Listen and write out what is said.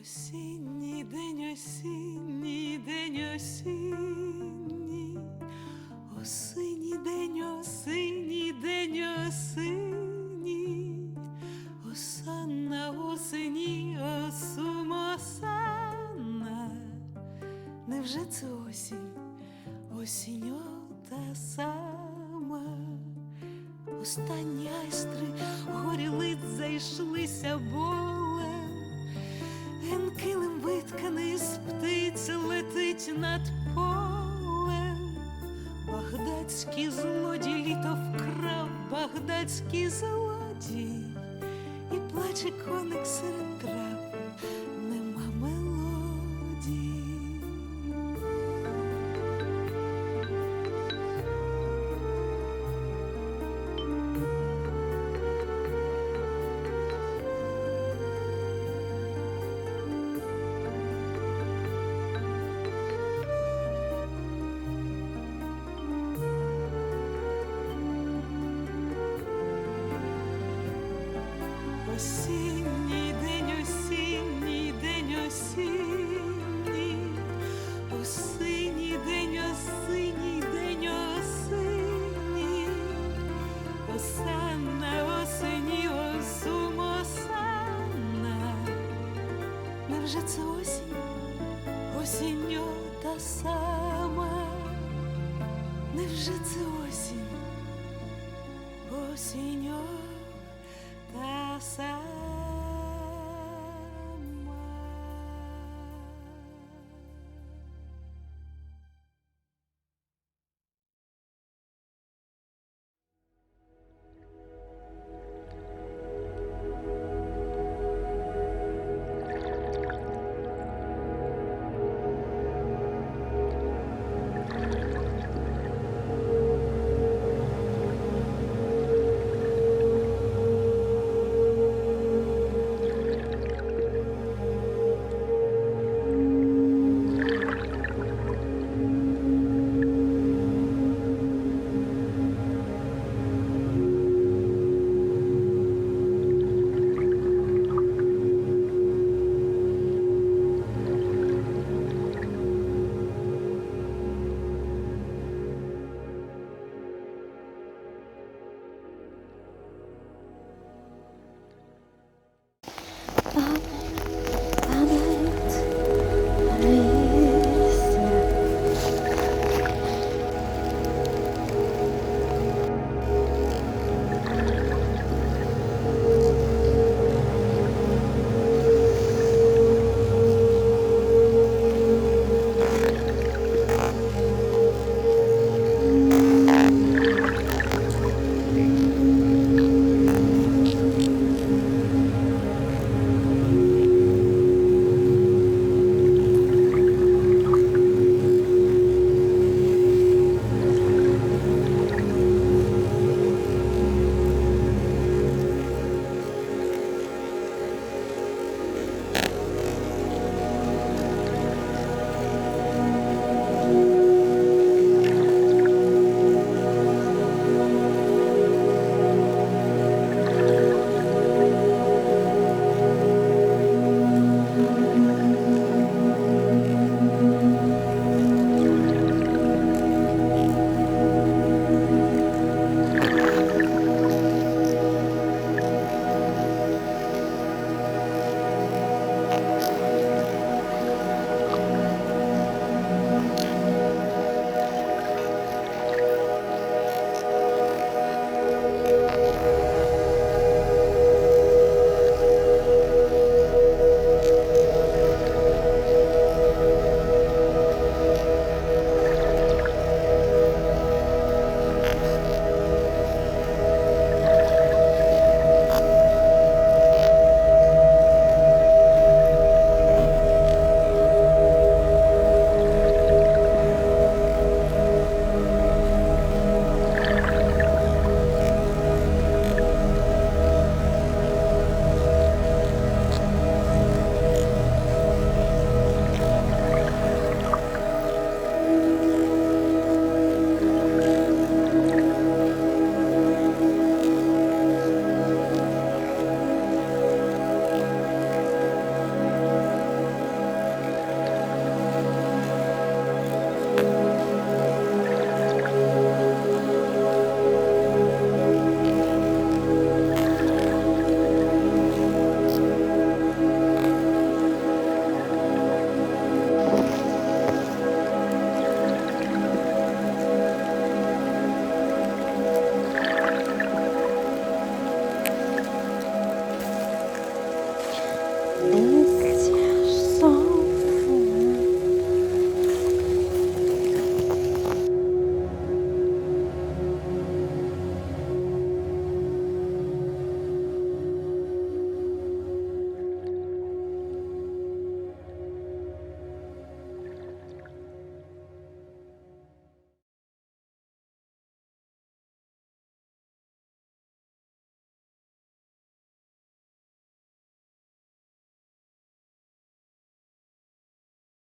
Осінній день, осінній день, осінній, осінній день, осінній день, осінній, осанна осені, осумосанна. Невже це осінь, осінь та сама? Останні айстри горілиць зайшлися болем, ген килим витканий з птиць летить над полем. Багдадський злодій літо вкрав, багдадський злодій, і плаче коник серед трав, нема мелодії. Осінній день, осінній день, осінній, осінній день, осінній день, осінній, осанна осені, осумосанна. Невже це осінь, осінь та сама? Невже це осінь, осінь та сама?